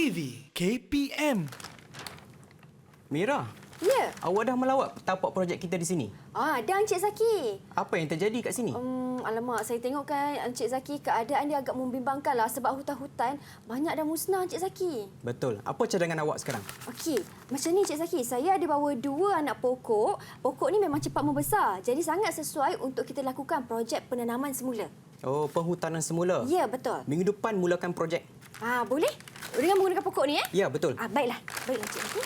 TV KPM. Mira, Ya. awak dah melawat tapak projek kita di sini. Dah Encik Zaki. Apa yang terjadi kat sini? Alamak, saya tengok kan Encik Zaki keadaan dia agak membimbangkan lah sebab hutan-hutan banyak dah musnah Encik Zaki. Betul. Apa cadangan awak sekarang? Okey, macam ni Encik Zaki, saya ada bawa 2 anak pokok. Pokok ni memang cepat membesar. Jadi sangat sesuai untuk kita lakukan projek penanaman semula. Oh, penghutanan semula. Ya, betul. Minggu depan mulakan projek. Boleh? Dengan menggunakan pokok ni Ya, betul. Baiklah. Baiklah Encik Zaki.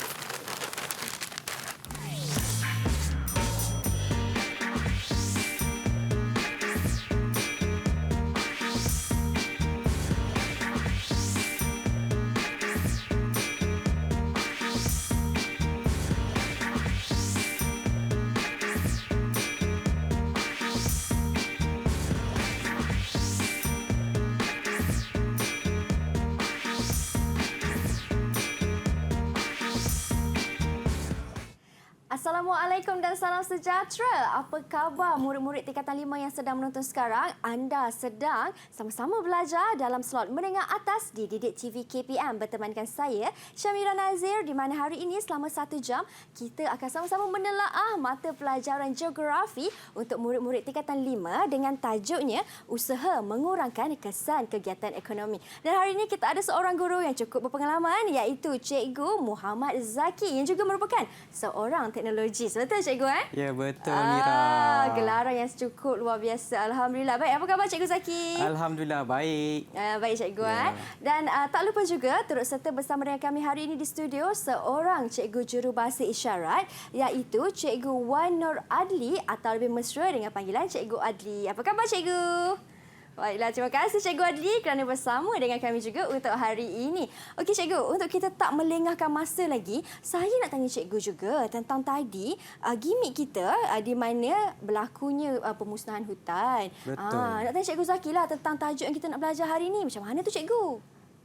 Assalamualaikum dan salam sejahtera. Apa khabar murid-murid tingkatan 5 yang sedang menonton sekarang? Anda sedang sama-sama belajar dalam slot menengah atas di Didik TV KPM bertemankan saya, Syamira Nazir, di mana hari ini selama 1 jam kita akan sama-sama menelaah mata pelajaran geografi untuk murid-murid tingkatan 5 dengan tajuknya Usaha Mengurangkan Kesan Kegiatan Ekonomi. Dan hari ini kita ada seorang guru yang cukup berpengalaman iaitu Cikgu Muhammad Zaki yang juga merupakan seorang teknologis. Betul Cikgu? Ya, betul Mira. Gelaran yang cukup luar biasa. Alhamdulillah. Baik, apa khabar Cikgu Zaki? Alhamdulillah, baik. Baik Cikgu. Dan tak lupa juga turut serta bersama dengan kami hari ini di studio seorang Cikgu Jurubahasa Isyarat iaitu Cikgu Wan Nur Adli atau lebih mesra dengan panggilan Cikgu Adli. Apa khabar Cikgu? Baiklah, terima kasih Cikgu Adli kerana bersama dengan kami juga untuk hari ini. Okey Cikgu, untuk kita tak melengahkan masa lagi, saya nak tanya Cikgu juga tentang tadi gimik kita di mana berlakunya pemusnahan hutan. Betul. Nak tanya Cikgu Zaki lah tentang tajuk yang kita nak belajar hari ini. Macam mana tu Cikgu?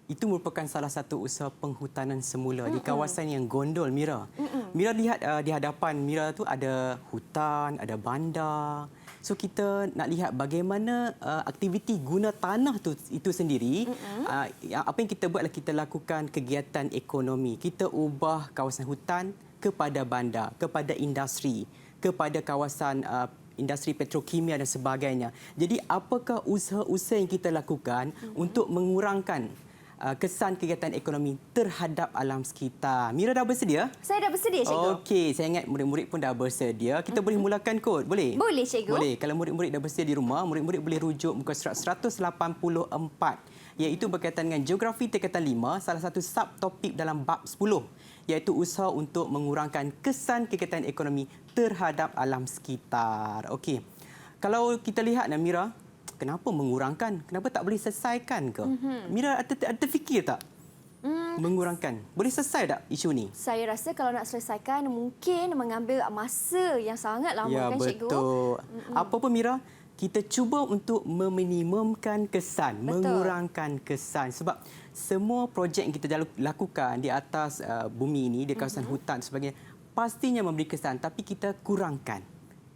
Itu merupakan salah satu usaha penghutanan semula di kawasan yang gondol, Mira. Mira lihat di hadapan Mira tu ada hutan, ada bandar. So kita nak lihat bagaimana aktiviti guna tanah itu sendiri. Apa yang kita buat adalah kita lakukan kegiatan ekonomi. Kita ubah kawasan hutan kepada bandar, kepada industri, kepada kawasan industri petrokimia dan sebagainya. Jadi apakah usaha-usaha yang kita lakukan untuk mengurangkan kesan kegiatan ekonomi terhadap alam sekitar? Mira dah bersedia? Saya dah bersedia, Cikgu. Okey, saya ingat murid-murid pun dah bersedia. Kita boleh mulakan kod, boleh? Boleh, Cikgu. Boleh. Kalau murid-murid dah bersedia di rumah, murid-murid boleh rujuk muka surat 184, iaitu berkaitan dengan geografi tingkatan 5, salah satu subtopik dalam bab 10, iaitu usaha untuk mengurangkan kesan kegiatan ekonomi terhadap alam sekitar. Okey. Kalau kita lihat, Mira, kenapa mengurangkan? Kenapa tak boleh selesaikan ke? Mira ada terfikir tak? Mengurangkan. Boleh selesai tak isu ni? Saya rasa kalau nak selesaikan mungkin mengambil masa yang sangat lama Ya, kan Cikgu? betul. Apa pun Mira, kita cuba untuk meminimumkan kesan, mengurangkan kesan. Sebab semua projek yang kita lakukan di atas bumi ini, di kawasan hutan dan sebagainya, pastinya memberi kesan, tapi kita kurangkan.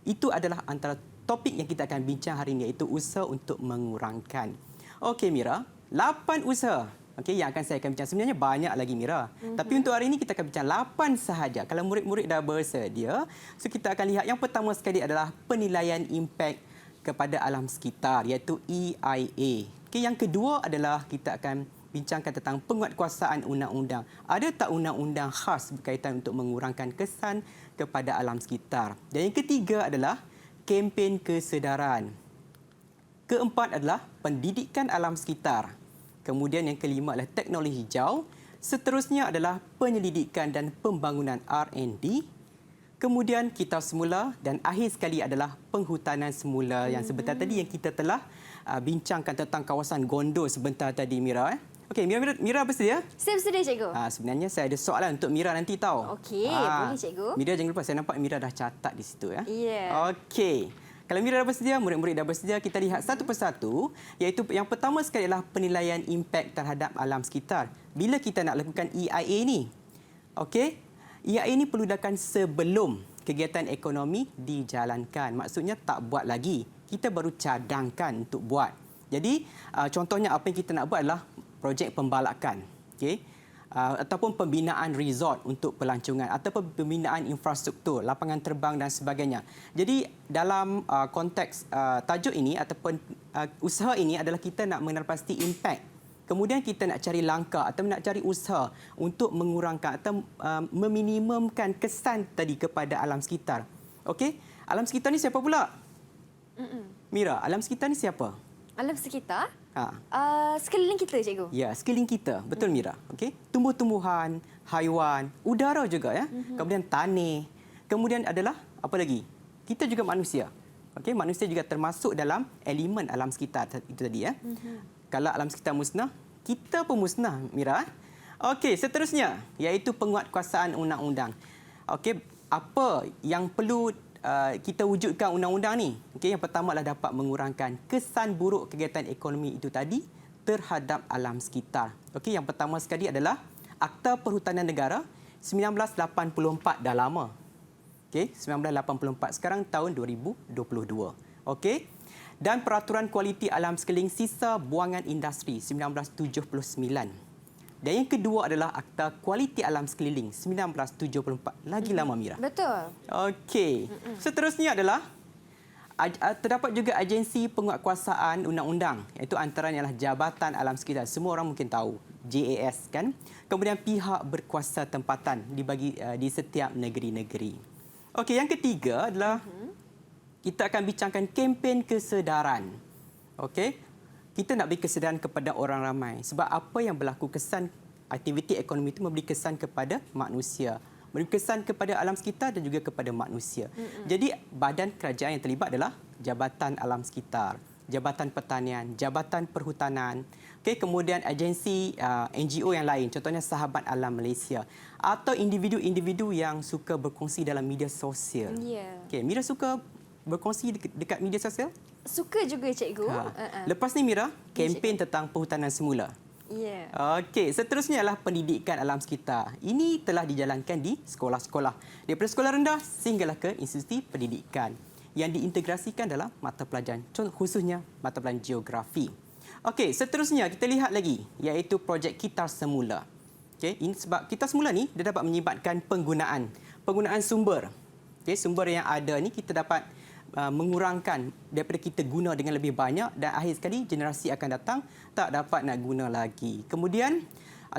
Itu adalah antara topik yang kita akan bincang hari ini, iaitu usaha untuk mengurangkan. Okey Mira, 8 usaha yang akan bincang. Sebenarnya banyak lagi Mira. Tapi untuk hari ini kita akan bincang 8 sahaja. Kalau murid-murid dah bersedia, so kita akan lihat yang pertama sekali adalah penilaian impak kepada alam sekitar, iaitu EIA. Yang kedua adalah kita akan bincangkan tentang penguatkuasaan undang-undang. Ada tak undang-undang khas berkaitan untuk mengurangkan kesan kepada alam sekitar? Dan yang ketiga adalah kempen kesedaran. Keempat adalah pendidikan alam sekitar. Kemudian yang kelima adalah teknologi hijau. Seterusnya adalah penyelidikan dan pembangunan R&D. Kemudian kitab semula dan akhir sekali adalah penghutanan semula yang sebentar tadi yang kita telah bincangkan tentang kawasan gondol sebentar tadi Mira. Okey, Mira bersedia? Saya bersedia, Cikgu. Sebenarnya saya ada soalan untuk Mira nanti tahu. Okey, boleh Cikgu. Mira jangan lupa, saya nampak Mira dah catat di situ ya. Ya. Okey. Kalau Mira dah bersedia, murid-murid dah bersedia, kita lihat satu persatu, iaitu yang pertama sekali adalah penilaian impak terhadap alam sekitar. Bila kita nak lakukan EIA ni? Okey. EIA ini perlu dilakukan sebelum kegiatan ekonomi dijalankan. Maksudnya tak buat lagi. Kita baru cadangkan untuk buat. Jadi, contohnya apa yang kita nak buat adalah projek pembalakan. Okey. ataupun pembinaan resort untuk pelancongan ataupun pembinaan infrastruktur, lapangan terbang dan sebagainya. Jadi dalam konteks tajuk ini ataupun usaha ini adalah kita nak mengenal pasti impak. Kemudian kita nak cari langkah atau nak cari usaha untuk mengurangkan atau meminimumkan kesan tadi kepada alam sekitar. Okey? Alam sekitar ni siapa pula? Mira, alam sekitar ni siapa? Alam sekitar? Ha. Sekeliling kita, cikgu. Ya, sekeliling kita. Betul, Mira. Okey. Tumbuh-tumbuhan, haiwan, udara juga ya. Kemudian tanah. Kemudian adalah apa lagi? Kita juga manusia. Okey, manusia juga termasuk dalam elemen alam sekitar itu tadi ya. Kalau alam sekitar musnah, kita pun musnah, Mira. Okey, seterusnya iaitu penguatkuasaan undang-undang. Okey, apa yang perlu kita wujudkan undang-undang ni? Okey, yang pertama adalah dapat mengurangkan kesan buruk kegiatan ekonomi itu tadi terhadap alam sekitar. Okey, yang pertama sekali adalah Akta Perhutanan Negara 1984, dah lama. Okey, 1984, sekarang tahun 2022. Okey. Dan Peraturan Kualiti Alam Sekeliling Sisa Buangan Industri 1979. Dan yang kedua adalah Akta Kualiti Alam Sekeliling 1974. Lagi lama, Mira. Betul. Okey. Seterusnya adalah terdapat juga agensi penguatkuasaan undang-undang, iaitu antaranya adalah Jabatan Alam Sekitar. Semua orang mungkin tahu, JAS kan. Kemudian pihak berkuasa tempatan dibagi di setiap negeri-negeri. Okey, yang ketiga adalah kita akan bincangkan kempen kesedaran. Okey. Kita nak beri kesedaran kepada orang ramai. Sebab apa yang berlaku, kesan aktiviti ekonomi itu memberi kesan kepada manusia. Memberi kesan kepada alam sekitar dan juga kepada manusia. Jadi badan kerajaan yang terlibat adalah Jabatan Alam Sekitar, Jabatan Pertanian, Jabatan Perhutanan, okay, kemudian agensi NGO yang lain, contohnya Sahabat Alam Malaysia, atau individu-individu yang suka berkongsi dalam media sosial. Ya. Okay, Mira suka berkongsi dekat media sosial? Suka juga, cikgu. Lepas ni, Mira, kempen tentang perhutanan semula. Ya. Okey, seterusnya adalah pendidikan alam sekitar. Ini telah dijalankan di sekolah-sekolah. Daripada sekolah rendah sehinggalah ke institusi pendidikan yang diintegrasikan dalam mata pelajaran, khususnya mata pelajaran geografi. Okey, seterusnya kita lihat lagi, iaitu projek Kitar Semula. Okey, ini sebab Kitar Semula ni dia dapat menyebabkan penggunaan sumber. Okey, sumber yang ada ni kita dapat mengurangkan daripada kita guna dengan lebih banyak dan akhir sekali generasi akan datang tak dapat nak guna lagi. Kemudian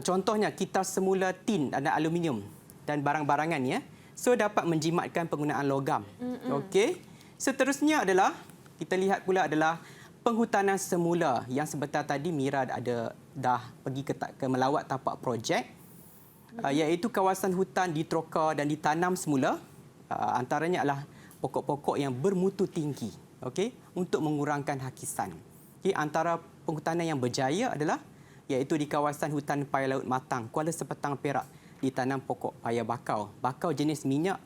contohnya Kitar Semula tin dan aluminium dan barang-barangan ya. So dapat menjimatkan penggunaan logam. Okey. Seterusnya adalah kita lihat pula adalah penghutanan semula yang sebentar tadi Mira dah pergi ke melawat tapak projek iaitu kawasan hutan ditroka dan ditanam semula. Antaranya adalah pokok-pokok yang bermutu tinggi, okey, untuk mengurangkan hakisan. Okey, antara penghutanan yang berjaya adalah iaitu di kawasan hutan paya laut Matang, Kuala Sepetang, Perak, ditanam pokok paya bakau, bakau jenis minyak.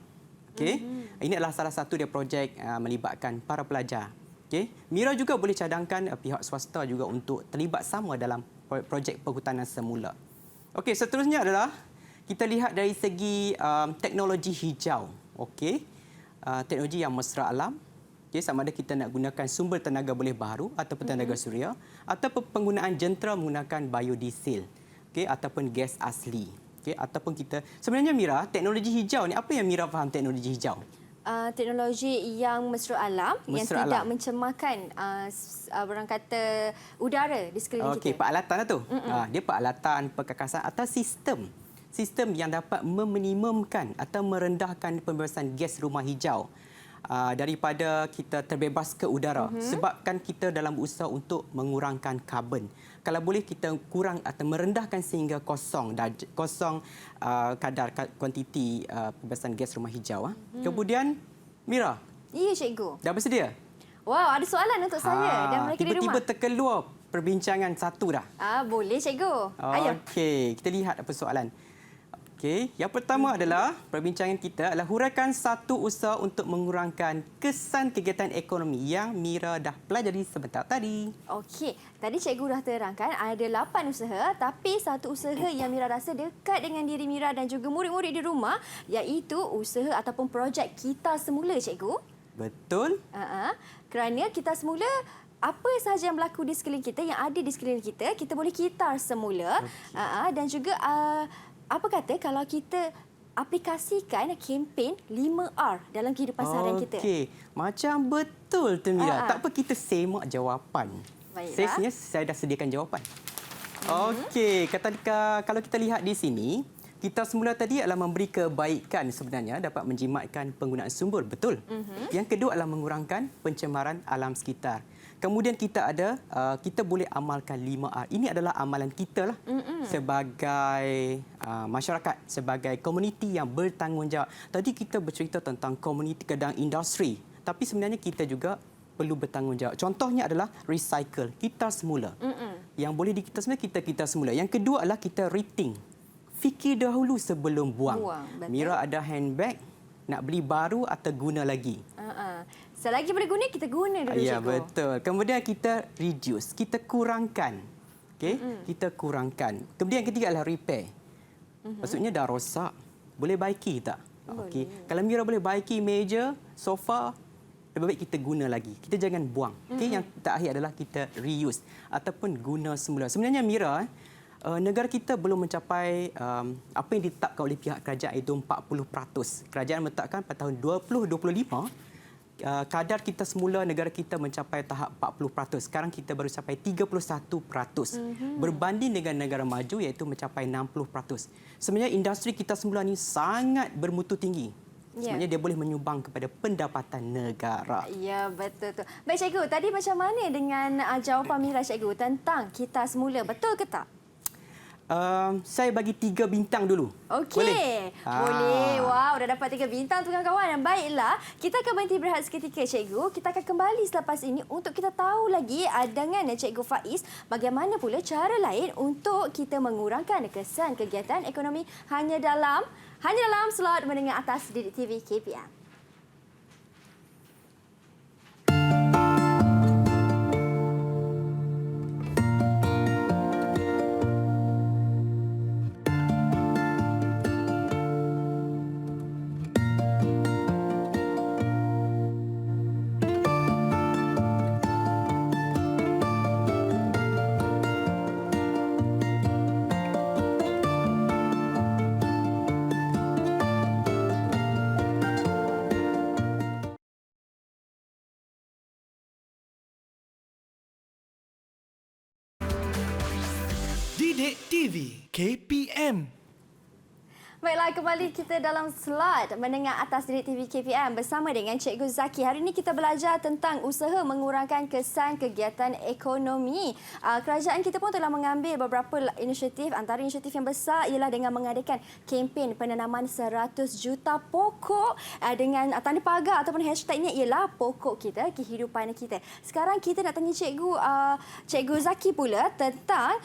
Okey, ini adalah salah satu dari projek melibatkan para pelajar. Okey, Mira juga boleh cadangkan pihak swasta juga untuk terlibat sama dalam projek penghutanan semula. Okey, seterusnya adalah kita lihat dari segi teknologi hijau. Okey. Teknologi yang mesra alam, okay, sama ada kita nak gunakan sumber tenaga boleh baharu ataupun tenaga suria ataupun penggunaan jentera menggunakan biodiesel, okay, ataupun gas asli, okay, ataupun kita sebenarnya Mira, teknologi hijau ni apa yang Mira faham teknologi hijau? Teknologi yang mesra alam, yang tidak mencemarkan orang kata udara di sekeliling kita. Okey, peralatan lah tu. Dia peralatan, perkakasan atau sistem yang dapat meminimumkan atau merendahkan pembebasan gas rumah hijau daripada kita terbebas ke udara. Sebab kan kita dalam berusaha untuk mengurangkan karbon. Kalau boleh kita kurang atau merendahkan sehingga kosong kadar kuantiti pembebasan gas rumah hijau. Kemudian Mira. Ya, cikgu. Dah bersedia? Wow, ada soalan untuk saya dan mereka di rumah. Tiba-tiba terkeluar perbincangan satu dah. Boleh, cikgu. Ayo. Okey, kita lihat apa soalan. Okey, yang pertama adalah perbincangan kita adalah huraikan satu usaha untuk mengurangkan kesan kegiatan ekonomi yang Mira dah pelajari sebentar tadi. Okey, tadi cikgu dah terangkan ada 8 usaha tapi satu usaha yang Mira rasa dekat dengan diri Mira dan juga murid-murid di rumah iaitu usaha ataupun projek Kitar Semula, cikgu. Betul. Kerana Kitar Semula apa sahaja yang berlaku di sekeliling kita, yang ada di sekeliling kita, kita boleh kitar semula. Dan juga apa kata kalau kita aplikasikan kempen 5R dalam kehidupan seharian kita. Okey, macam betul tu Mira. Tak apa, kita semak jawapan. Baiklah. Saya dah sediakan jawapan. Okey, kalau kita lihat di sini, kita semula tadi adalah memberi kebaikan sebenarnya dapat menjimatkan penggunaan sumber. Betul. Yang kedua adalah mengurangkan pencemaran alam sekitar. Kemudian kita boleh amalkan 5R. Ini adalah amalan kita lah sebagai masyarakat, sebagai komuniti yang bertanggungjawab. Tadi kita bercerita tentang komuniti kedang industri, tapi sebenarnya kita juga perlu bertanggungjawab. Contohnya adalah recycle, kitar semula. Yang boleh dikitar semula, kita semula. Yang kedua adalah kita rating. Fikir dahulu sebelum buang. Mira ada handbag, nak beli baru atau guna lagi? Selagi boleh guna, kita guna dulu, ya, cikgu. Betul. Kemudian kita reduce, kita kurangkan. Okey, kita kurangkan. Kemudian yang ketiga adalah repair. Maksudnya dah rosak, boleh baiki tak? Okey. Kalau Mira boleh baiki meja, sofa, lebih baik kita guna lagi. Kita jangan buang. Okey, yang terakhir adalah kita reuse ataupun guna semula. Sebenarnya Mira, negara kita belum mencapai apa yang ditetapkan oleh pihak kerajaan, iaitu 40%. Kerajaan menetapkan pada tahun 2025 kadar kita semula negara kita mencapai tahap 40%. Sekarang kita baru sampai 31%. Berbanding dengan negara maju iaitu mencapai 60%. Sebenarnya industri kita semula ni sangat bermutu tinggi. Sebenarnya dia boleh menyumbang kepada pendapatan negara. Ya, betul tu. Baik, cikgu, tadi macam mana dengan jawapan Mira, cikgu, tentang kita semula? Betul ke tak? Saya bagi 3 bintang dulu. Okey. Boleh. Wow, dah dapat 3 bintang tu kawan-kawan. Baiklah, kita akan berhenti berehat seketika, cikgu. Kita akan kembali selepas ini untuk kita tahu lagi dengan Cikgu Faiz bagaimana pula cara lain untuk kita mengurangkan kesan kegiatan ekonomi hanya dalam slot menengah atas Didik TV KPM. Didik TV KPM. Baiklah, kembali kita dalam slot menengah atas Didik TV KPM bersama dengan Cikgu Zaki. Hari ini kita belajar tentang usaha mengurangkan kesan kegiatan ekonomi. Kerajaan kita pun telah mengambil beberapa inisiatif. Antara inisiatif yang besar ialah dengan mengadakan kempen penanaman 100 juta pokok dengan tanda pagar ataupun hashtagnya ialah pokok kita, kehidupan kita. Sekarang kita nak tanya Cikgu Zaki pula tentang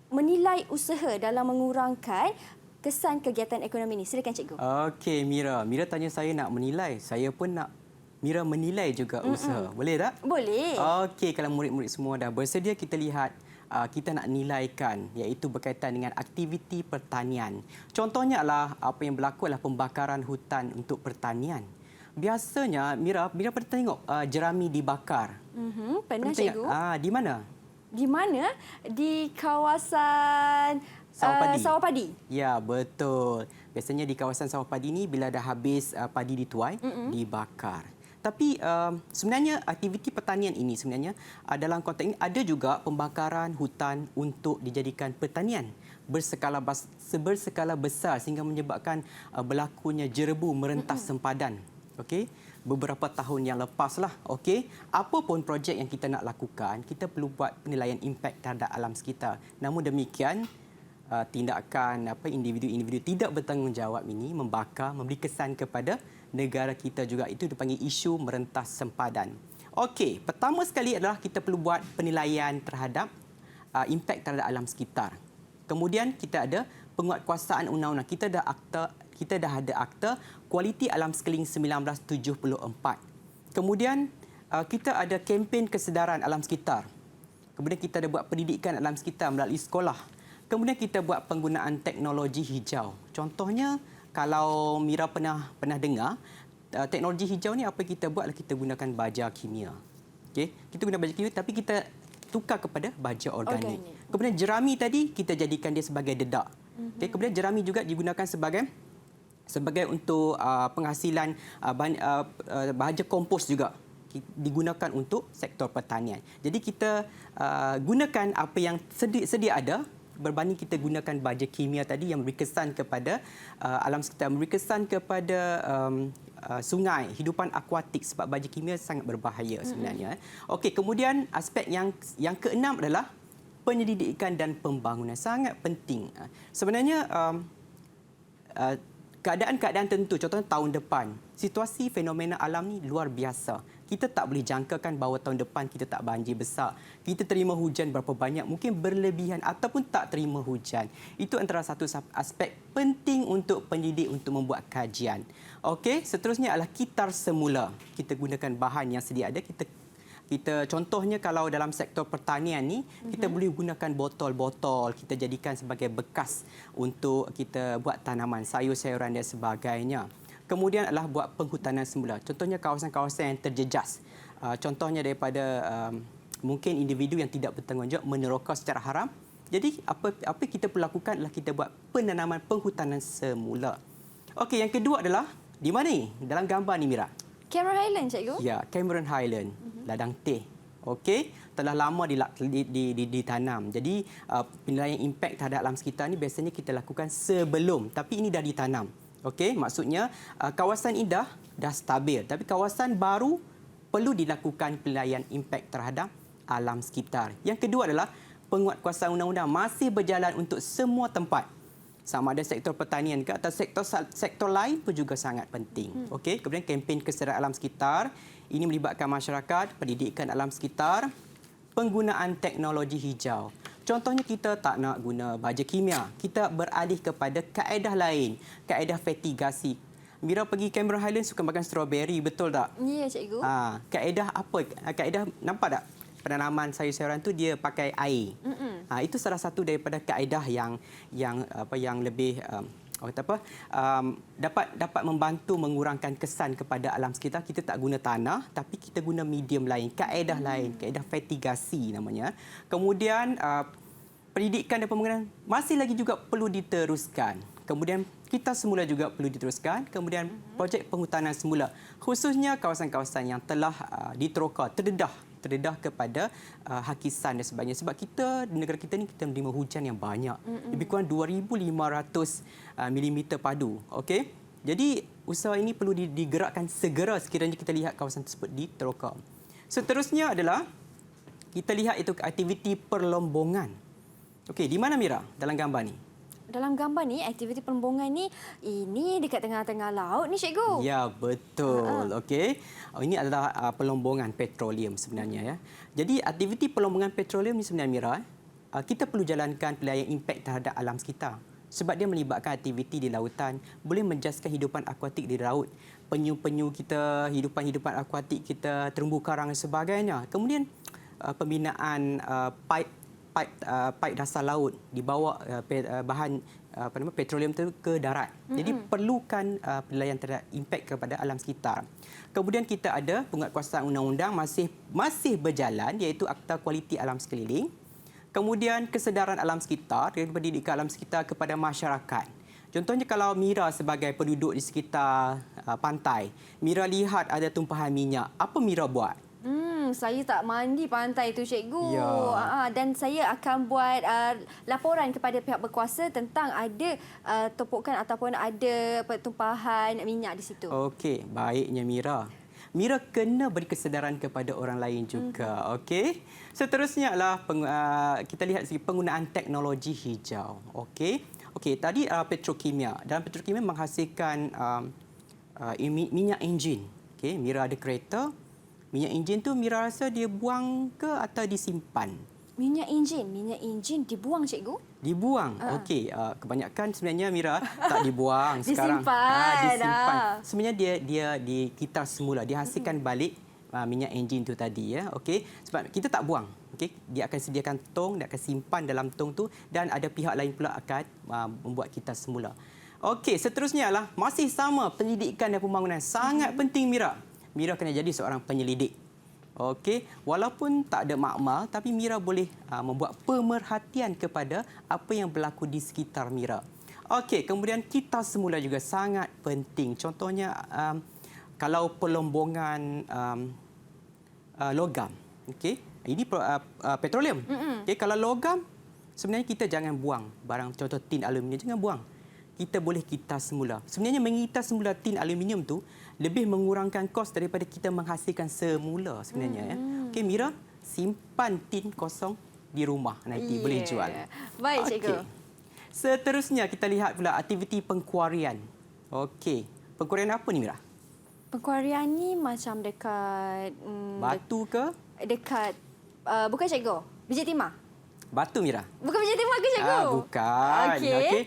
menilai usaha dalam mengurangkan kesan kegiatan ekonomi ini. Silakan, cikgu. Okey, Mira. Mira tanya saya nak menilai. Saya pun nak Mira menilai juga usaha. Boleh tak? Boleh. Okey, kalau murid-murid semua dah bersedia, kita lihat kita nak nilaikan, iaitu berkaitan dengan aktiviti pertanian. Contohnya adalah apa yang berlaku adalah pembakaran hutan untuk pertanian. Biasanya, Mira pernah tengok jerami dibakar? Pernah, cikgu. Di mana? Di mana? Di kawasan sawah padi. Ya, betul. Biasanya di kawasan sawah padi ni bila dah habis padi dituai, dibakar. Tapi sebenarnya aktiviti pertanian ini sebenarnya dalam konteks ini ada juga pembakaran hutan untuk dijadikan pertanian berskala besar sehingga menyebabkan berlakunya jerebu merentas sempadan. Okey, beberapa tahun yang lepaslah. Okey, apa pun projek yang kita nak lakukan, kita perlu buat penilaian impak terhadap alam sekitar. Namun demikian, tindakan individu-individu tidak bertanggungjawab ini memberi kesan kepada negara kita juga. Itu dipanggil isu merentas sempadan. Okey, pertama sekali adalah kita perlu buat penilaian terhadap impak terhadap alam sekitar. Kemudian kita ada penguatkuasaan undang-undang. Kita dah ada Akta Kualiti Alam Sekeliling 1974. Kemudian kita ada kempen kesedaran alam sekitar. Kemudian kita ada buat pendidikan alam sekitar melalui sekolah. Kemudian kita buat penggunaan teknologi hijau. Contohnya, kalau Mira pernah dengar, teknologi hijau ni apa kita buat adalah kita gunakan baja kimia. Okey, kita guna baja kimia tapi kita tukar kepada baja organik. Organik. Kemudian jerami tadi kita jadikan dia sebagai dedak. Okey, kemudian jerami juga digunakan sebagai untuk penghasilan bahaja kompos juga digunakan untuk sektor pertanian. Jadi kita gunakan apa yang sedia ada berbanding kita gunakan baja kimia tadi yang memberi kesan kepada alam sekitar, memberi kesan kepada sungai, hidupan akuatik sebab baja kimia sangat berbahaya sebenarnya. Okey, kemudian aspek yang keenam adalah penyelidikan dan pembangunan. Sangat penting. Sebenarnya keadaan-keadaan tertentu, contohnya tahun depan, situasi fenomena alam ni luar biasa. Kita tak boleh jangkakan bahawa tahun depan kita tak banjir besar. Kita terima hujan berapa banyak, mungkin berlebihan ataupun tak terima hujan. Itu antara satu aspek penting untuk pendidik untuk membuat kajian. Okey, seterusnya adalah kitar semula. Kita gunakan bahan yang sedia ada. Kita contohnya kalau dalam sektor pertanian ni, kita boleh gunakan botol-botol, kita jadikan sebagai bekas untuk kita buat tanaman, sayur-sayuran dan sebagainya. Kemudian adalah buat penghutanan semula. Contohnya kawasan-kawasan yang terjejas. Contohnya daripada mungkin individu yang tidak bertanggungjawab meneroka secara haram. Jadi apa kita perlu lakukan adalah kita buat penanaman penghutanan semula. Okey, yang kedua adalah di mana ni? Dalam gambar ni Mira. Cameron Highland, cikgu? Ya, Cameron Highland, ladang teh. Okey, telah lama ditanam. Jadi penilaian impak terhadap alam sekitar ni biasanya kita lakukan sebelum, tapi ini dah ditanam. Okey, maksudnya kawasan ini dah stabil, tapi kawasan baru perlu dilakukan penilaian impak terhadap alam sekitar. Yang kedua adalah penguatkuasaan undang-undang masih berjalan untuk semua tempat. Sama ada sektor pertanian ke atau sektor lain pun juga sangat penting. Okey, kemudian kempen kesedaran alam sekitar ini melibatkan masyarakat, pendidikan alam sekitar, penggunaan teknologi hijau. Contohnya kita tak nak guna baja kimia, kita beralih kepada kaedah lain, kaedah fertigasi. Mira pergi Cameron Highlands suka makan strawberry, betul tak? Ya, cikgu. Kaedah apa? Kaedah nampak tak? Penanaman sayur-sayuran tu dia pakai air. Itu salah satu daripada kaedah yang lebih dapat membantu mengurangkan kesan kepada alam sekitar. Kita tak guna tanah tapi kita guna medium lain, kaedah lain, kaedah fertigasi namanya. Kemudian pendidikan dan pembangunan masih lagi juga perlu diteruskan. Kemudian kita semula juga perlu diteruskan. Kemudian projek penghutanan semula, khususnya kawasan-kawasan yang telah diteroka, terdedah kepada hakisan dan sebagainya. Sebab kita di negara kita ni kita menerima hujan yang banyak. Lebih kurang 2,500 mm padu. Okey. Jadi usaha ini perlu digerakkan segera sekiranya kita lihat kawasan tersebut diteroka. Seterusnya adalah kita lihat itu aktiviti perlombongan. Okey, di mana Mira dalam gambar ni? Dalam gambar ni, aktiviti perlombongan ni, ini dekat tengah-tengah laut ni, cikgu. Ya, betul. Okey. Ini adalah perlombongan petroleum sebenarnya. Ya. Jadi, aktiviti perlombongan petroleum ni sebenarnya, Mira, kita perlu jalankan penilaian impak terhadap alam sekitar. Sebab dia melibatkan aktiviti di lautan, boleh menjaskan hidupan akuatik di laut. Penyu-penyu kita, hidupan-hidupan akuatik kita, terumbu karang dan sebagainya. Kemudian, pembinaan pipe dasar laut dibawa bahan petroleum itu ke darat. Jadi perlukan penilaian terhadap impak kepada alam sekitar. Kemudian kita ada penguatkuasaan undang-undang masih berjalan iaitu Akta Kualiti Alam Sekeliling. Kemudian kesedaran alam sekitar, pendidikan alam sekitar kepada masyarakat. Contohnya kalau Mira sebagai penduduk di sekitar pantai, Mira lihat ada tumpahan minyak, apa Mira buat? Saya tak mandi pantai tu, cikgu. Ya. Dan saya akan buat laporan kepada pihak berkuasa tentang ada tumpukan ataupun ada tumpahan minyak di situ. Okey, baiknya Mira. Mira kena beri kesedaran kepada orang lain juga. Okey. Seterusnya adalah kita lihat segi penggunaan teknologi hijau. Okey. Okey, tadi petrokimia. Dalam petrokimia menghasilkan minyak enjin. Okey, Mira ada kereta. Minyak enjin tu Mira rasa dia buang ke atau disimpan? Minyak enjin dibuang, cikgu? Dibuang. Okey, kebanyakan sebenarnya Mira tak dibuang sekarang. Disimpan. Sebenarnya dia dikitar semula, dihasilkan balik minyak enjin tu tadi ya. Okey, sebab kita tak buang. Okey, dia akan sediakan tong, dia akan simpan dalam tong tu dan ada pihak lain pula akan membuat kitar semula. Okey, seterusnya adalah masih sama pendidikan dan pembangunan. Sangat penting Mira. Mira kena jadi seorang penyelidik. Okey, walaupun tak ada makmal tapi Mira boleh membuat pemerhatian kepada apa yang berlaku di sekitar Mira. Okey, kemudian kita semula juga sangat penting. Contohnya kalau pelombongan logam, okey. Ini petroleum. Okey, kalau logam sebenarnya kita jangan buang barang contoh tin aluminium, jangan buang. Kita boleh kitas semula. Sebenarnya mengitas semula tin aluminium tu lebih mengurangkan kos daripada kita menghasilkan semula sebenarnya. Ya. Okey, Mira, simpan tin kosong di rumah nanti boleh jual. Baik, cikgu. Seterusnya kita lihat pula aktiviti pengkuarian. Okey, pengkuarian apa ni Mira? Pengkuarian ni macam dekat Batu ke? dekat bukan cikgu, biji timah. Batu Mira. Bukan biji timah ke cikgu? Bukan. Okey.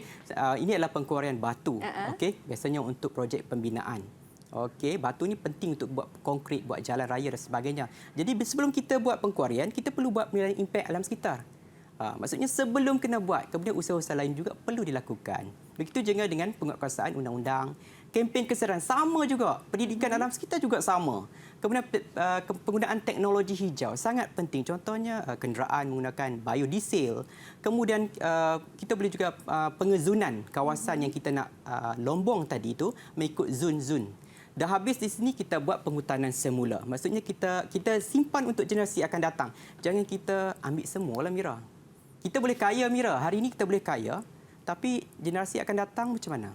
Ini adalah pengkuarian batu. Okey, biasanya untuk projek pembinaan. Okey, batu ni penting untuk buat konkrit, buat jalan raya dan sebagainya. Jadi sebelum kita buat pengkuarian, kita perlu buat penilaian impak alam sekitar. Maksudnya sebelum kena buat, kemudian usaha-usaha lain juga perlu dilakukan. Begitu juga dengan penguatkuasaan undang-undang, kempen kesedaran sama juga, pendidikan alam sekitar juga sama. Kemudian penggunaan teknologi hijau sangat penting. Contohnya kenderaan menggunakan biodiesel. Kemudian kita boleh juga pengezunan kawasan yang kita nak lombong tadi itu mengikut zon-zon. Dah habis di sini kita buat penghutanan semula. Maksudnya kita simpan untuk generasi akan datang. Jangan kita ambil semualah Mira. Kita boleh kaya Mira. Hari ini kita boleh kaya, tapi generasi akan datang macam mana?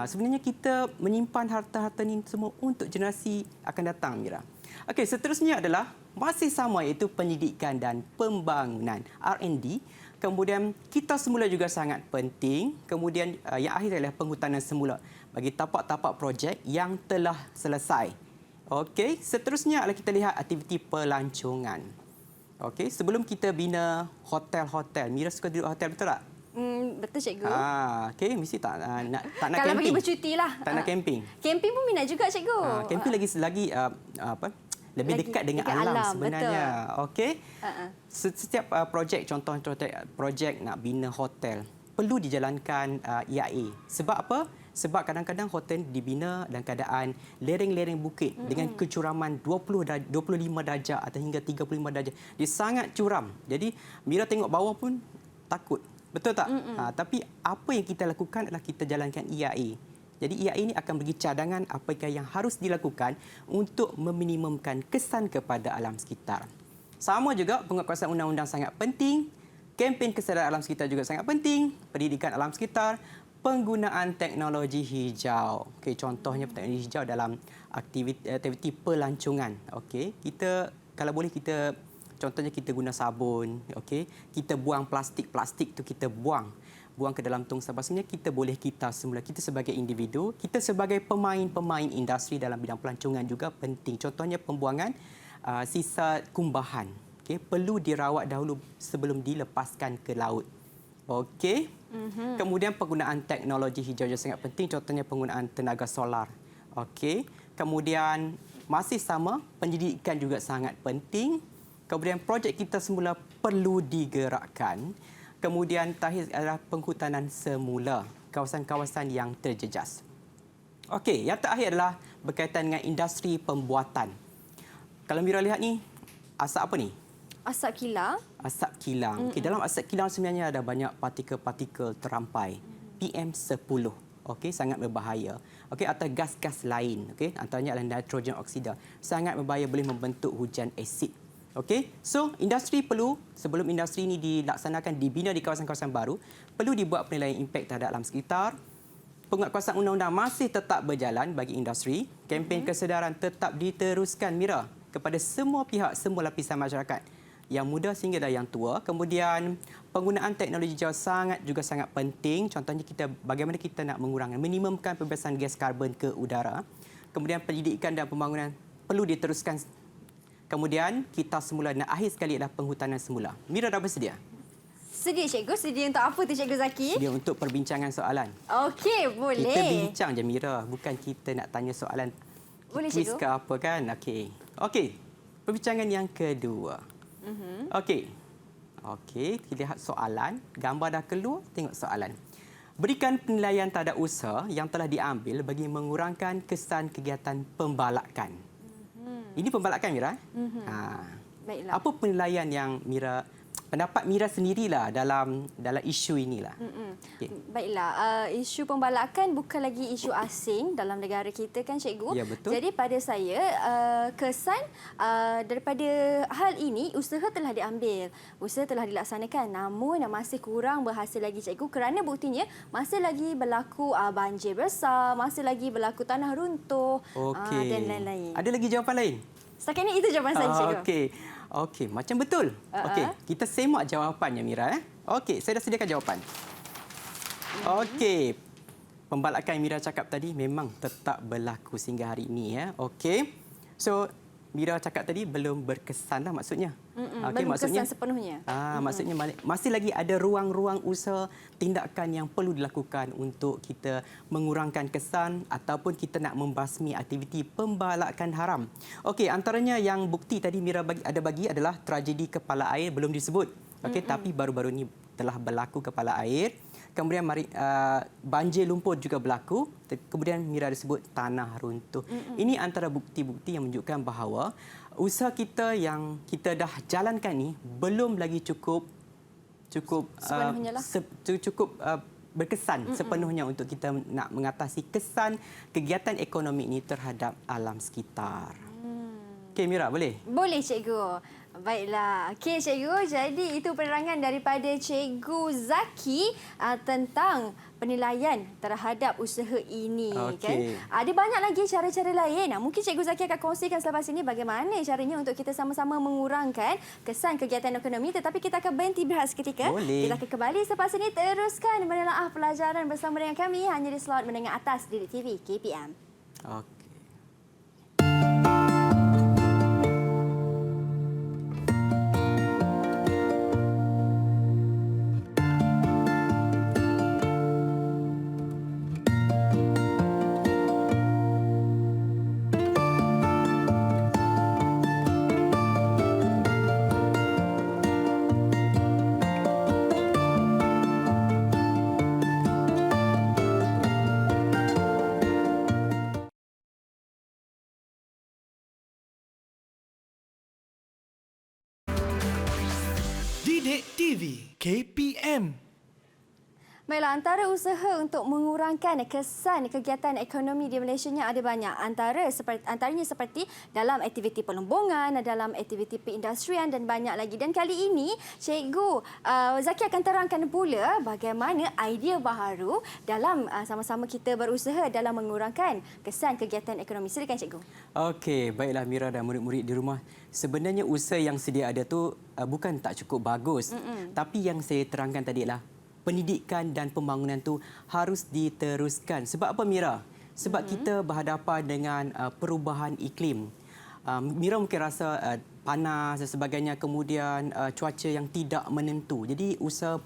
Sebenarnya kita menyimpan harta-harta ini semua untuk generasi akan datang Mira. Okey, seterusnya adalah masih sama iaitu pendidikan dan pembangunan R&D. Kemudian kita semula juga sangat penting. Kemudian yang akhir adalah penghutanan semula bagi tapak-tapak projek yang telah selesai. Okey, seterusnya adalah kita lihat aktiviti pelancongan. Okey, sebelum kita bina hotel-hotel, Mira suka duduk hotel betul tak? Betul cikgu. Okey, mesti tak nak Kalau camping. pergi bercuti lah. Tak nak camping. Camping pun minat juga cikgu. Camping lagi lebih dekat dengan alam sebenarnya. Okey. Setiap projek, contoh projek nak bina hotel perlu dijalankan EIA. Sebab apa? Sebab kadang-kadang hotel dibina dalam keadaan lereng-lereng bukit dengan kecuraman 25 darjah atau hingga 35 darjah. Dia sangat curam. Jadi Mira tengok bawah pun takut. Betul tak? Tapi apa yang kita lakukan adalah kita jalankan EIA. Jadi EIA ini akan bagi cadangan apakah yang harus dilakukan untuk meminimumkan kesan kepada alam sekitar. Sama juga penguatkuasaan undang-undang sangat penting, kempen kesedaran alam sekitar juga sangat penting, pendidikan alam sekitar, penggunaan teknologi hijau. Okey, contohnya teknologi hijau dalam aktiviti pelancongan. Okey, kita kalau boleh kita contohnya kita guna sabun, okey. Kita buang plastik tu kita buang ke dalam tong sampah. Sebenarnya kita boleh kita semula. Kita sebagai individu, kita sebagai pemain-pemain industri dalam bidang pelancongan juga penting. Contohnya pembuangan sisa kumbahan. Okey, perlu dirawat dahulu sebelum dilepaskan ke laut. Okey. Kemudian penggunaan teknologi hijau juga sangat penting. Contohnya penggunaan tenaga solar. Okey. Kemudian masih sama, pendidikan juga sangat penting. Kemudian projek kita semula perlu digerakkan. Kemudian terakhir adalah penghutanan semula, kawasan-kawasan yang terjejas. Okey, yang terakhir adalah berkaitan dengan industri pembuatan. Kalau Mira lihat ni, asap apa ni? Asap kilang. Asap kilang. Okey, dalam asap kilang sebenarnya ada banyak partikel-partikel terampai. PM10. Okey, sangat berbahaya. Okey, atau gas-gas lain, okey, antaranya adalah nitrogen oksida. Sangat berbahaya, boleh membentuk hujan asid. Okey, so industri perlu, sebelum industri ini dilaksanakan, dibina di kawasan-kawasan baru, perlu dibuat penilaian impak terhadap alam sekitar. Penguatkuasaan undang-undang masih tetap berjalan bagi industri. Kempen kesedaran tetap diteruskan Mira kepada semua pihak, semua lapisan masyarakat, yang muda sehingga yang tua. Kemudian penggunaan teknologi hijau sangat penting. Contohnya bagaimana kita nak mengurangkan, minimumkan pembebasan gas karbon ke udara. Kemudian pendidikan dan pembangunan perlu diteruskan. Kemudian kita semula dan akhir sekali adalah penghutanan semula. Mira dah bersedia? Sedia cikgu, sedia untuk apa tu cikgu Zaki? Sedia untuk perbincangan soalan. Okey, boleh. Kita bincang je Mira, bukan kita nak tanya soalan Boleh quiz cikgu. ke apa kan? Okey. Perbincangan yang kedua. Okey, kita lihat soalan. Gambar dah keluar, tengok soalan. Berikan penilaian terhadap usaha yang telah diambil bagi mengurangkan kesan kegiatan pembalakan. Ini pembalakan Mira. Baiklah. Apa penilaian yang pendapat Mira sendirilah dalam isu inilah? Okay. Baiklah, isu pembalakan bukan lagi isu asing dalam negara kita kan cikgu. Ya, betul. Jadi pada saya kesan daripada hal ini usaha telah diambil, usaha telah dilaksanakan, namun masih kurang berhasil lagi cikgu kerana buktinya masih lagi berlaku banjir besar, masih lagi berlaku tanah runtuh dan lain-lain. Ada lagi jawapan lain? Setakat ini itu jawapan saya cikgu. Okey, macam betul. Okey, kita semak jawapannya Mira. Okey, saya dah sediakan jawapan. Okey. Pembalakan yang Mira cakap tadi memang tetap berlaku sehingga hari ini ya. Okey. So, Mira cakap tadi belum berkesan dah maksudnya. Belum berkesan sepenuhnya. Maksudnya masih lagi ada ruang-ruang usaha tindakan yang perlu dilakukan untuk kita mengurangkan kesan ataupun kita nak membasmi aktiviti pembalakan haram. Okey, antaranya yang bukti tadi Mira ada bagi adalah tragedi kepala air belum disebut. Okey, tapi baru-baru ini telah berlaku kepala air. Kemudian banjir lumpur juga berlaku. Kemudian Mira disebut tanah runtuh. Ini antara bukti-bukti yang menunjukkan bahawa usaha kita yang kita dah jalankan ni belum lagi cukup berkesan sepenuhnya untuk kita nak mengatasi kesan kegiatan ekonomi ini terhadap alam sekitar. Okey Mira, boleh? Boleh cikgu. Baiklah. Okey cikgu, jadi itu penerangan daripada Cikgu Zaki tentang penilaian terhadap usaha ini kan. Ada banyak lagi cara-cara lain. Mungkin Cikgu Zaki akan kongsikan selepas ini bagaimana caranya untuk kita sama-sama mengurangkan kesan kegiatan ekonomi, tetapi kita akan berhenti berehat seketika. Boleh. Kita akan kembali selepas ini teruskan menelaah pelajaran bersama dengan kami hanya di slot menengah atas Didik TV KPM. Okey. Didik TV KPM. Baiklah, antara usaha untuk mengurangkan kesan kegiatan ekonomi di Malaysia nya ada banyak. Antaranya seperti dalam aktiviti pelombongan, dalam aktiviti perindustrian dan banyak lagi. Dan kali ini, Cikgu Zaki akan terangkan pula bagaimana idea baharu dalam sama-sama kita berusaha dalam mengurangkan kesan kegiatan ekonomi. Silakan Cikgu. Okey, baiklah Mira dan murid-murid di rumah. Sebenarnya usaha yang sedia ada tu bukan tak cukup bagus. Tapi yang saya terangkan tadi adalah pendidikan dan pembangunan tu harus diteruskan. Sebab apa Mira? Sebab kita berhadapan dengan perubahan iklim. Mira mungkin rasa panas dan sebagainya, kemudian cuaca yang tidak menentu. Jadi usaha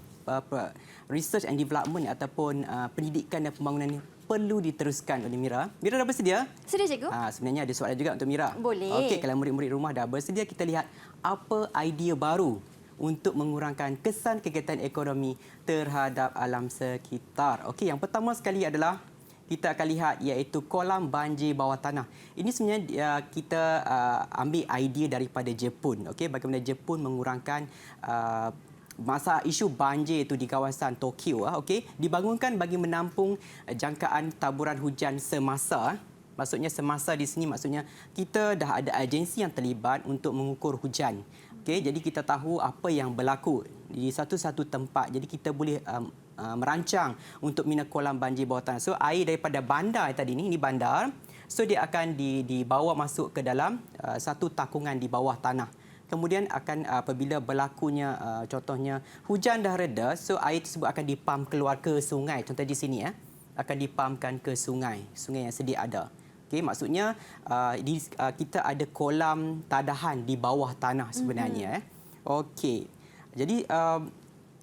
research and development ataupun pendidikan dan pembangunan ini perlu diteruskan oleh Mira. Mira dah bersedia? Sedia Cikgu. Sebenarnya ada soalan juga untuk Mira. Boleh. Okey, kalau murid-murid rumah dah bersedia, kita lihat apa idea baru untuk mengurangkan kesan kegiatan ekonomi terhadap alam sekitar. Okey, yang pertama sekali adalah kita akan lihat iaitu kolam banjir bawah tanah. Ini sebenarnya kita ambil idea daripada Jepun. Okey, bagaimana Jepun mengurangkan masa isu banjir itu di kawasan Tokyo. Okey, dibangunkan bagi menampung jangkaan taburan hujan semasa. Maksudnya semasa di sini maksudnya kita dah ada agensi yang terlibat untuk mengukur hujan. Okey, jadi kita tahu apa yang berlaku di satu-satu tempat. Jadi kita boleh merancang untuk mina kolam banjir bawah tanah. So air daripada bandar tadi ini bandar. So dia akan dibawa masuk ke dalam satu takungan di bawah tanah. Kemudian akan apabila berlakunya contohnya hujan dah reda, so air tersebut akan dipam keluar ke sungai. Contoh di sini akan dipamkan ke sungai yang sedia ada. Okey, maksudnya kita ada kolam tadahan di bawah tanah sebenarnya. Okey. Jadi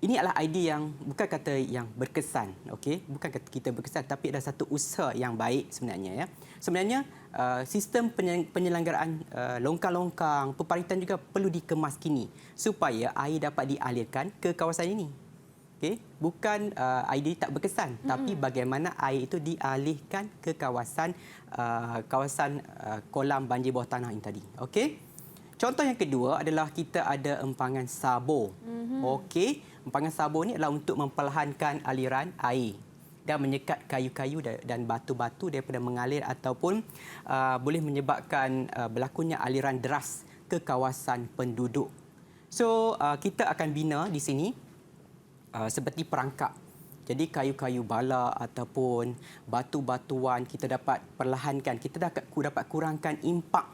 ini adalah idea yang bukan kata yang berkesan, okey? Bukan kata kita berkesan, tapi ada satu usaha yang baik sebenarnya. Sebenarnya sistem penyelenggaraan longkang-longkang, peparitan juga perlu dikemas kini supaya air dapat dialirkan ke kawasan ini. Okey, bukan idea tak berkesan, tapi bagaimana air itu dialihkan ke kawasan kolam banjir bawah tanah ini tadi. Okey. Contoh yang kedua adalah kita ada empangan sabur. Okey, empangan sabur ni adalah untuk memperlahankan aliran air dan menyekat kayu-kayu dan batu-batu daripada mengalir ataupun boleh menyebabkan berlakunya aliran deras ke kawasan penduduk. So, kita akan bina di sini seperti perangkap. Jadi kayu-kayu bala ataupun batu-batuan kita dapat perlahankan, kita dapat kurangkan impak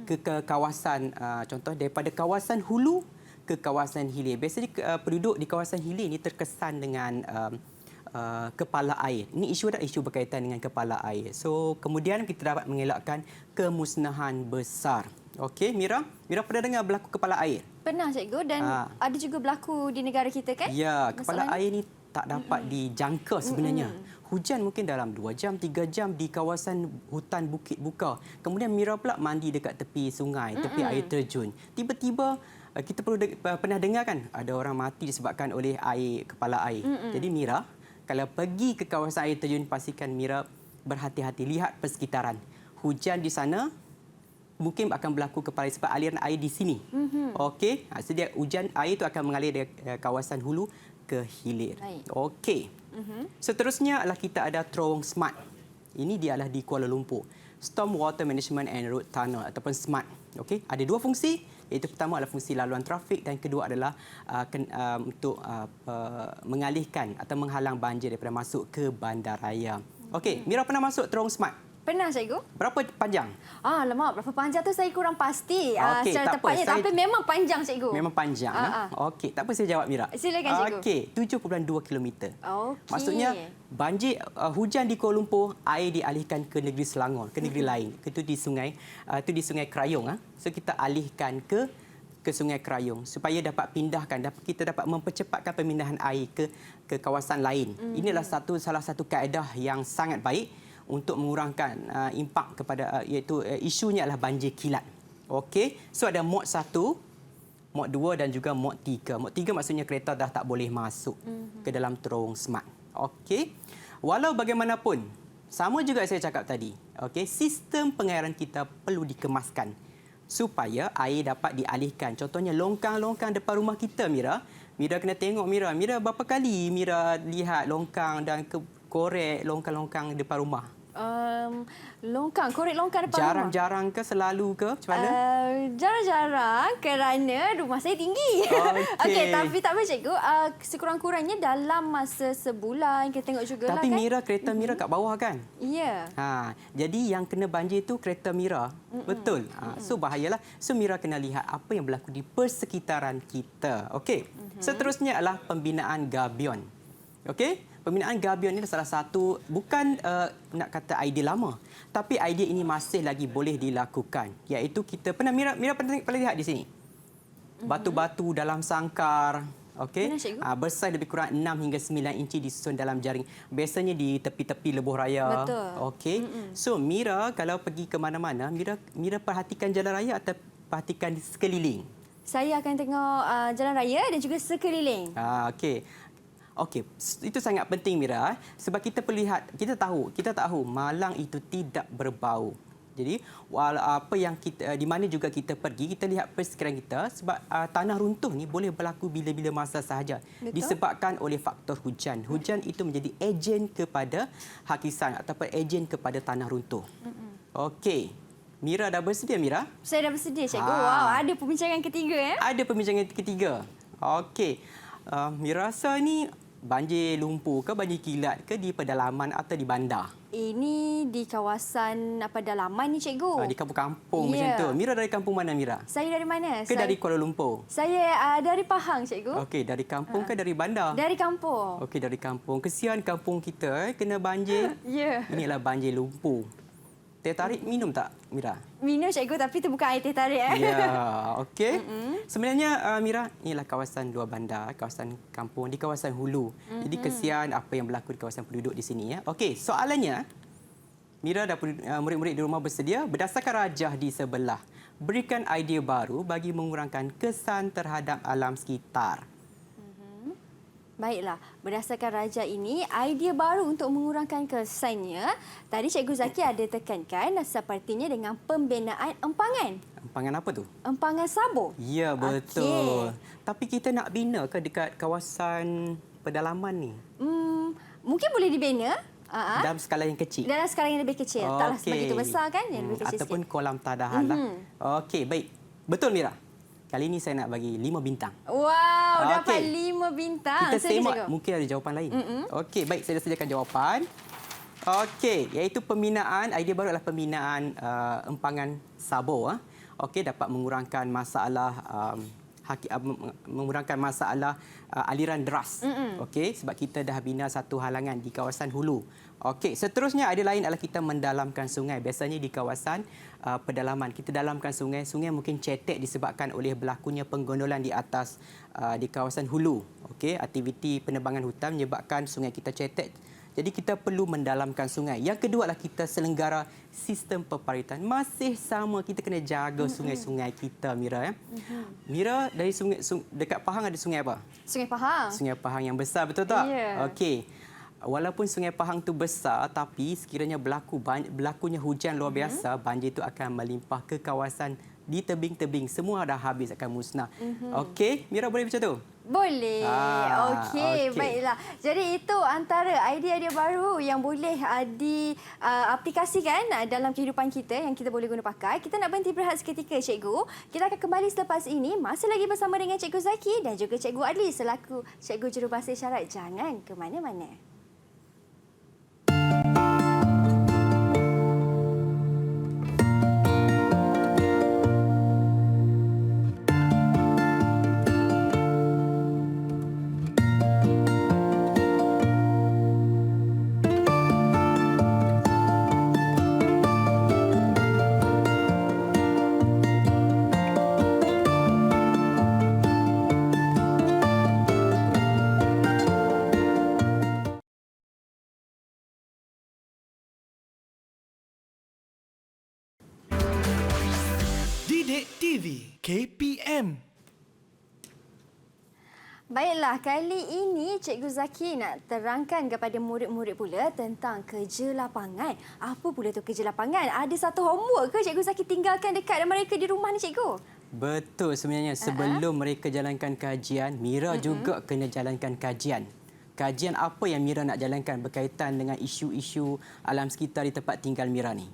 ke kawasan, contoh daripada kawasan hulu ke kawasan hilir. Biasanya penduduk di kawasan hilir ini terkesan dengan kepala air. Ini isu berkaitan dengan kepala air. So, kemudian kita dapat mengelakkan kemusnahan besar. Okey, Mira pernah dengar berlaku kepala air? Pernah, cikgu. Dan ada juga berlaku di negara kita, kan? Ya, kepala air ni tak dapat dijangka sebenarnya. Hujan mungkin dalam 2 jam, 3 jam di kawasan hutan Bukit Buka. Kemudian Mira pula mandi dekat tepi sungai, tepi air terjun. Tiba-tiba kita pernah dengar kan ada orang mati disebabkan oleh air kepala air. Jadi Mira, kalau pergi ke kawasan air terjun, pastikan Mira berhati-hati, lihat persekitaran. Hujan di sana mungkin akan berlaku kepala air sebab aliran air di sini. Okey, sedia hujan air itu akan mengalir dari kawasan hulu ke hilir. Okey. Seterusnya adalah kita ada terowong smart. Ini dia adalah di Kuala Lumpur. Storm Water Management and Road Tunnel ataupun SMART. Okey, ada 2 fungsi, iaitu pertama adalah fungsi laluan trafik dan kedua adalah untuk mengalihkan atau menghalang banjir daripada masuk ke bandaraya. Okey, Mira pernah masuk terowong smart? Pernah, cikgu. Berapa panjang? Lemak, berapa panjang tu saya kurang pasti Okey, secara tak apa, tepatnya. Tapi memang panjang, cikgu. Memang panjang. Okey, tak apa saya jawab Mira. Silakan, cikgu. Okey, 7.2 km. Okey. Maksudnya banjir hujan di Kuala Lumpur, air dialihkan ke negeri Selangor, ke negeri lain. Itu di Sungai Krayong. So kita alihkan ke Sungai Krayong supaya dapat pindahkan, kita dapat mempercepatkan pemindahan air ke kawasan lain. Ini adalah salah satu kaedah yang sangat baik untuk mengurangkan impak kepada iaitu isunya adalah banjir kilat. Okey, so ada mod 1, mod 2 dan juga mod 3. Mod 3 maksudnya kereta dah tak boleh masuk ke dalam terowong smart. Okey. Walau bagaimanapun, sama juga saya cakap tadi. Okey, sistem pengairan kita perlu dikemaskan supaya air dapat dialihkan. Contohnya longkang-longkang depan rumah kita, Mira. Mira kena tengok, Mira. Mira berapa kali Mira lihat longkang dan korek longkang-longkang depan rumah? Korek longkang depan rumah. Jarang-jarang ke, selalu ke? Macam mana? Jarang-jarang kerana rumah saya tinggi. Okey, tapi tak apa, cikgu. Sekurang-kurangnya dalam masa sebulan kita tengok jugalah, tapi kan? Mira, kereta Mira kat bawah kan? Ya. Jadi yang kena banjir tu kereta Mira. Betul. So bahayalah. So Mira kena lihat apa yang berlaku di persekitaran kita. Okey. Seterusnya adalah pembinaan gabion. Okey? Pembinaan gabion ini salah satu, bukan nak kata idea lama, tapi idea ini masih lagi boleh dilakukan. Iaitu kita Mira pernah lihat di sini. Batu-batu dalam sangkar, okey, besar lebih kurang 6 hingga 9 inci disusun dalam jaring. Biasanya di tepi-tepi lebuh raya. Betul. Okey. So Mira kalau pergi ke mana-mana, Mira perhatikan jalan raya atau perhatikan di sekeliling? Saya akan tengok jalan raya dan juga sekeliling. Okey. Okey, itu sangat penting Mira, sebab kita perlu lihat, kita tahu malang itu tidak berbau. Jadi apa yang kita di mana juga kita pergi, kita lihat persekitaran kita sebab tanah runtuh ni boleh berlaku bila-bila masa sahaja. Betul. Disebabkan oleh faktor hujan. Hujan itu menjadi ejen kepada hakisan ataupun ejen kepada tanah runtuh. Okey. Mira dah bersedia, Mira? Saya dah bersedia, cikgu. Wow, ada perbincangan ketiga ya? Ada perbincangan ketiga. Okey. Mira rasa ni banjir lumpur ke banjir kilat ke di pedalaman atau di bandar? Ini di kawasan pedalaman ni, cikgu. Di kampung-kampung macam tu. Mira dari kampung mana, Mira? Saya dari mana? Dari Kuala Lumpur? Saya dari Pahang, cikgu. Okey, dari kampung ke dari bandar? Dari kampung. Okey, dari kampung. Kesian kampung kita kena banjir. Ya. Inilah banjir lumpur. Teh tarik minum tak, Mira? Minum, cikgu, tapi itu bukan air teh tarik. Ya, okey. Sebenarnya Mira, inilah kawasan luar bandar, kawasan kampung di kawasan hulu. Jadi kesian apa yang berlaku di kawasan penduduk di sini ya. Okey, soalannya Mira dan murid-murid di rumah bersedia? Berdasarkan rajah di sebelah, berikan idea baru bagi mengurangkan kesan terhadap alam sekitar. Baiklah, berdasarkan raja ini, idea baru untuk mengurangkan kesannya, tadi Cikgu Zaki ada tekankan sepertinya dengan pembinaan empangan. Empangan apa tu? Empangan sabur. Ya, betul. Tapi kita nak bina ke dekat kawasan pedalaman ni? Mungkin boleh dibina. Dalam skala yang kecil? Dalam skala yang lebih kecil. Taklah sebegitu besar kan, yang lebih kecil ataupun sikit. kolam tadahan lah. Okey, baik. Betul, Mira. Kali ini saya nak bagi 5 bintang. Wow, dapat Okey. 5 bintang. Kita Silakan, semak, Cikgu. mungkin ada jawapan lain. Okey, baik. Saya dah sediakan jawapan. Okey, iaitu pembinaan, idea baru adalah pembinaan empangan sabur. Okey, dapat mengurangkan masalah mengurangkan masalah aliran deras. Okey, sebab kita dah bina satu halangan di kawasan hulu. Okey, seterusnya idea lain adalah kita mendalamkan sungai. Biasanya di kawasan pedalaman kita dalamkan sungai. Sungai mungkin cetek disebabkan oleh berlakunya penggondolan di atas di kawasan hulu. Okey, aktiviti penebangan hutan menyebabkan sungai kita cetek. Jadi kita perlu mendalamkan sungai. Yang kedua adalah kita selenggara sistem peparitan. Masih sama, kita kena jaga sungai-sungai kita, Mira. Ya. Mira, dari dekat Pahang ada sungai apa? Sungai Pahang. Sungai Pahang yang besar, betul tak? Ya. Okey. Walaupun Sungai Pahang tu besar, tapi sekiranya berlakunya hujan luar biasa, banjir itu akan melimpah ke kawasan di tebing-tebing. Semua dah habis, akan musnah. Okey, Mira boleh macam tu? Boleh. Okey, baiklah. Jadi itu antara idea-idea baru yang boleh diaplikasikan dalam kehidupan kita yang kita boleh guna pakai. Kita nak berhenti berehat seketika, Cikgu. Kita akan kembali selepas ini. Masih lagi bersama dengan Cikgu Zaki dan juga Cikgu Adli selaku Cikgu Jurubahasa Isyarat. Jangan ke mana-mana. Didik TV KPM. Baiklah, kali ini Cikgu Zaki nak terangkan kepada murid-murid pula tentang kerja lapangan. Apa pula tu kerja lapangan? Ada satu homework ke Cikgu Zaki tinggalkan dekat mereka di rumah ni, Cikgu? Betul, sebenarnya sebelum mereka jalankan kajian, Mira juga kena jalankan kajian. Kajian apa yang Mira nak jalankan berkaitan dengan isu-isu alam sekitar di tempat tinggal Mira ni?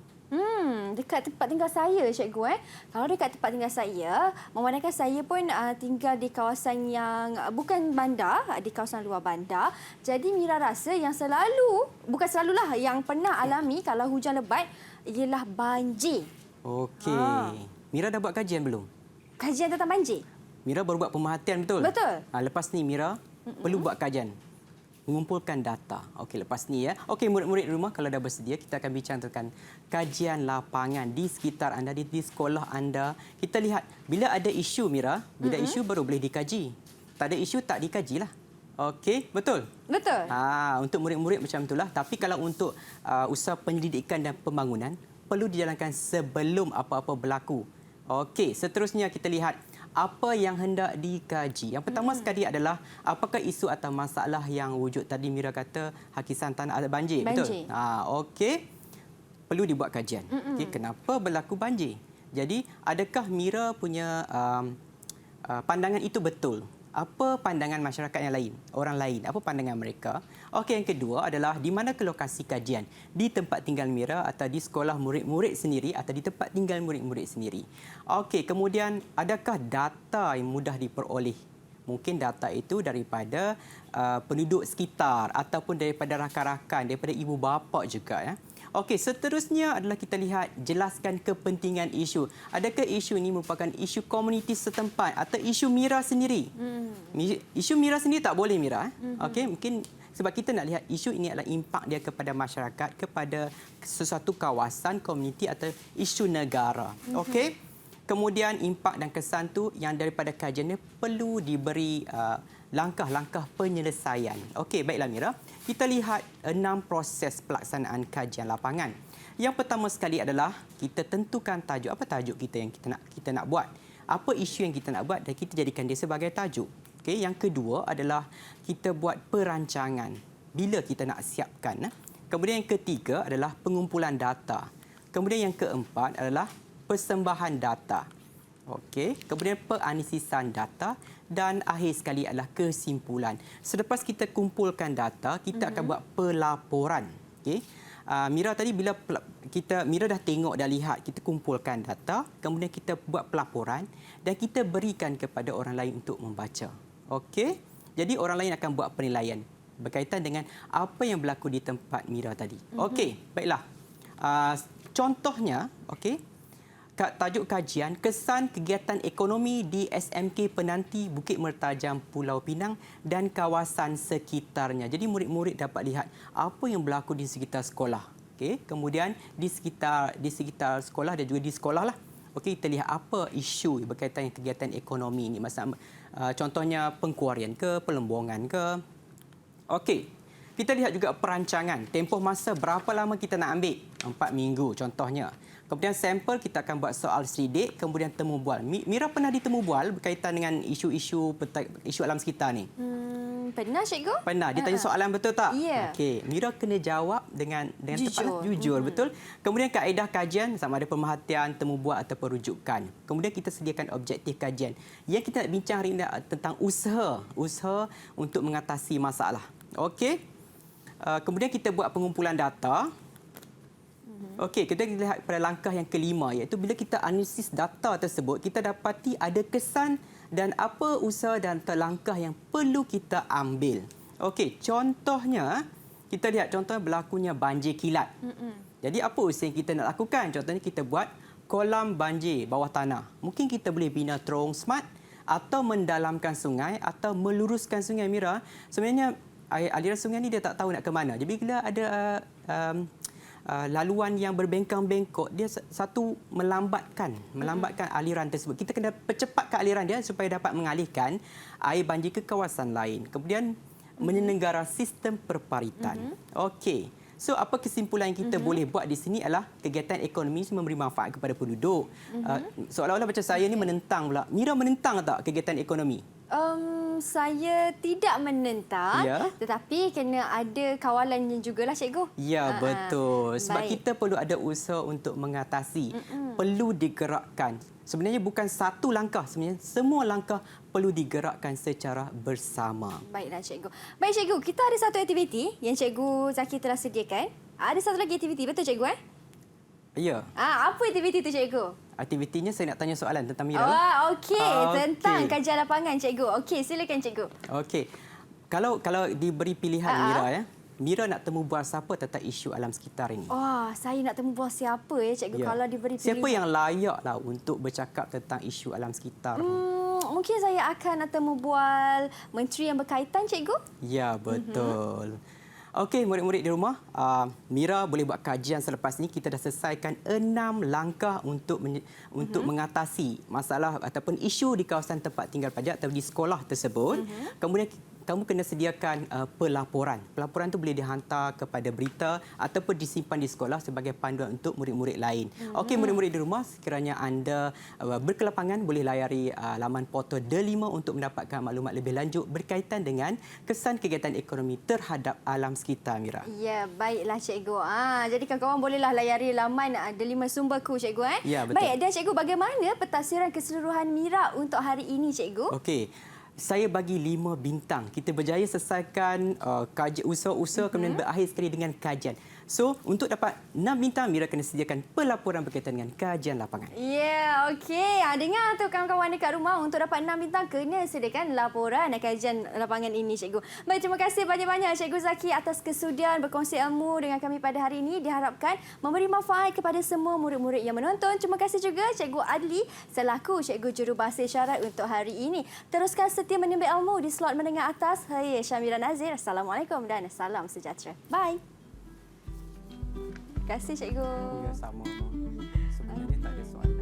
Dekat tempat tinggal saya, Cikgu. Kalau dekat tempat tinggal saya, memandangkan saya pun tinggal di kawasan yang bukan bandar, di kawasan luar bandar. Jadi Mira rasa yang selalu, bukan selalulah, yang pernah alami kalau hujan lebat ialah banjir. Okey. Mira dah buat kajian belum? Kajian tentang banjir? Mira baru buat pemerhatian, betul? Betul. Lepas ni Mira perlu buat kajian. Mengumpulkan data. Okey, lepas ni ya. Okey, murid-murid di rumah kalau dah bersedia, kita akan bincang tentang kajian lapangan di sekitar anda, di sekolah anda. Kita lihat bila ada isu, Mira, bila isu baru boleh dikaji. Tak ada isu tak dikajilah. Okey, betul? Betul. Untuk murid-murid macam itulah. Tapi kalau untuk usaha penyelidikan dan pembangunan, perlu dijalankan sebelum apa-apa berlaku. Okey, seterusnya kita lihat apa yang hendak dikaji. Yang pertama sekali adalah apakah isu atau masalah yang wujud tadi Mira kata hakisan tanah ada banjir, betul? Okey. Perlu dibuat kajian. Okey, kenapa berlaku banjir? Jadi, adakah Mira punya pandangan itu betul? Apa pandangan masyarakat yang lain, orang lain? Apa pandangan mereka? Okey, yang kedua adalah di mana ke lokasi kajian? Di tempat tinggal Mira atau di sekolah murid-murid sendiri atau di tempat tinggal murid-murid sendiri? Okey, kemudian adakah data yang mudah diperoleh? Mungkin data itu daripada penduduk sekitar ataupun daripada rakan-rakan, daripada ibu bapa juga ya. Okey, seterusnya adalah kita lihat jelaskan kepentingan isu. Adakah isu ini merupakan isu komuniti setempat atau isu Mira sendiri? Isu Mira sendiri tak boleh, Mira. Okey, mungkin sebab kita nak lihat isu ini adalah impak dia kepada masyarakat, kepada sesuatu kawasan, komuniti atau isu negara. Okey. Kemudian impak dan kesan tu yang daripada kajiannya perlu diberi langkah-langkah penyelesaian. Okey, baiklah Mira. Kita lihat 6 proses pelaksanaan kajian lapangan. Yang pertama sekali adalah kita tentukan tajuk. Apa tajuk kita yang kita nak buat? Apa isu yang kita nak buat dan kita jadikan dia sebagai tajuk. Okey, yang kedua adalah kita buat perancangan bila kita nak siapkan. Kemudian yang ketiga adalah pengumpulan data. Kemudian yang keempat adalah persembahan data. Okey, kemudian penganalisan data dan akhir sekali adalah kesimpulan. Selepas kita kumpulkan data, kita akan buat pelaporan. Okey. Mira tadi bila Mira dah tengok, dah lihat, kita kumpulkan data, kemudian kita buat pelaporan dan kita berikan kepada orang lain untuk membaca. Okey. Jadi orang lain akan buat penilaian berkaitan dengan apa yang berlaku di tempat Mira tadi. Okey, baiklah. Contohnya, okey, tajuk kajian kesan kegiatan ekonomi di SMK Penanti Bukit Mertajam Pulau Pinang dan kawasan sekitarnya. Jadi murid-murid dapat lihat apa yang berlaku di sekitar sekolah. Okey, kemudian di sekitar sekolah dan juga di sekolah lah. Okey, kita lihat apa isu berkaitan dengan kegiatan ekonomi ini. Contohnya pengkuarian ke, pelembungan ke. Okey, kita lihat juga perancangan. Tempoh masa berapa lama kita nak ambil? 4 minggu contohnya. Kemudian sampel kita akan buat soal selidik, kemudian temu bual. Mira pernah ditemu bual berkaitan dengan isu alam sekitar ni? Pernah, cikgu? Pernah. Ditanya soalan, betul tak? Ya. Okey, Mira kena jawab dengan tepat, jujur, betul. Kemudian kaedah kajian sama ada pemerhatian, temu bual ataupun rujukan. Kemudian kita sediakan objektif kajian. Yang kita nak bincang hari ini tentang usaha untuk mengatasi masalah. Okey. Kemudian kita buat pengumpulan data. Okey, kita lihat pada langkah yang kelima, iaitu bila kita analisis data tersebut, kita dapati ada kesan dan apa usaha dan langkah yang perlu kita ambil. Okey, contohnya, kita lihat contohnya berlakunya banjir kilat. Jadi apa usaha yang kita nak lakukan? Contohnya kita buat kolam banjir bawah tanah. Mungkin kita boleh bina terowong smart atau mendalamkan sungai atau meluruskan sungai. Mira, sebenarnya aliran sungai ni dia tak tahu nak ke mana. Jadi bila ada laluan yang berbengkang-bengkok, dia satu melambatkan aliran tersebut. Kita kena percepatkan aliran dia supaya dapat mengalihkan air banjir ke kawasan lain. Kemudian menyelenggara sistem perparitan. Okey. So apa kesimpulan yang kita boleh buat di sini adalah kegiatan ekonomi memberi manfaat kepada penduduk. Seolah-olah macam saya ni menentang pula. Mira menentang tak kegiatan ekonomi? Saya tidak menentang, tetapi kena ada kawalannya jugalah, cikgu. Ya, betul. Sebab kita perlu ada usaha untuk mengatasi. Perlu digerakkan. Sebenarnya bukan satu langkah, sebenarnya semua langkah perlu digerakkan secara bersama. Baiklah, cikgu. Baik, cikgu, kita ada satu aktiviti yang Cikgu Zaki telah sediakan. Ada satu lagi aktiviti, betul, cikgu? Ya. Apa aktiviti itu, cikgu? Aktivitinya saya nak tanya soalan tentang Mira. Okey. Tentang kajian lapangan, cikgu. Okey, silakan, cikgu. Okey. Kalau diberi pilihan Mira, Mira nak temu bual siapa tentang isu alam sekitar ini? Saya nak temu bual siapa cikgu kalau diberi pilihan? Siapa yang layaklah untuk bercakap tentang isu alam sekitar? Mungkin saya akan nak temu bual menteri yang berkaitan, cikgu. Ya, betul. Okey, murid-murid di rumah, Mira boleh buat kajian selepas ini. Kita dah selesaikan 6 langkah untuk mengatasi masalah ataupun isu di kawasan tempat tinggal pelajar atau di sekolah tersebut. Kemudian kamu kena sediakan pelaporan. Pelaporan itu boleh dihantar kepada berita ataupun disimpan di sekolah sebagai panduan untuk murid-murid lain. Okey, murid-murid di rumah, sekiranya anda berkelapangan, boleh layari laman portal D5 untuk mendapatkan maklumat lebih lanjut berkaitan dengan kesan kegiatan ekonomi terhadap alam sekitar, Mira. Ya, baiklah, cikgu. Jadi kawan-kawan bolehlah layari laman D5 sumberku, cikgu. Ya, betul. Baik, dan cikgu, bagaimana pentafsiran keseluruhan Mira untuk hari ini, cikgu? Okey. Saya bagi 5 bintang. Kita berjaya selesaikan usaha-usaha kemudian berakhir sekali dengan kajian. So, untuk dapat 6 bintang, Mira kena sediakan pelaporan berkaitan dengan kajian lapangan. Ya, okey. Dengar tu kawan-kawan dekat rumah, untuk dapat 6 bintang kena sediakan laporan kajian lapangan ini, cikgu. Baik, terima kasih banyak-banyak Cikgu Zaki atas kesudian berkongsi ilmu dengan kami pada hari ini. Diharapkan memberi manfaat kepada semua murid-murid yang menonton. Terima kasih juga Cikgu Adli selaku Cikgu Jurubahasa Isyarat untuk hari ini. Teruskan setia menimba ilmu di slot menengah atas. Saya Syamira Nazir. Assalamualaikum dan salam sejahtera. Bye. Terima kasih, cikgu. Ya, sama. Sebenarnya tak ada soalan.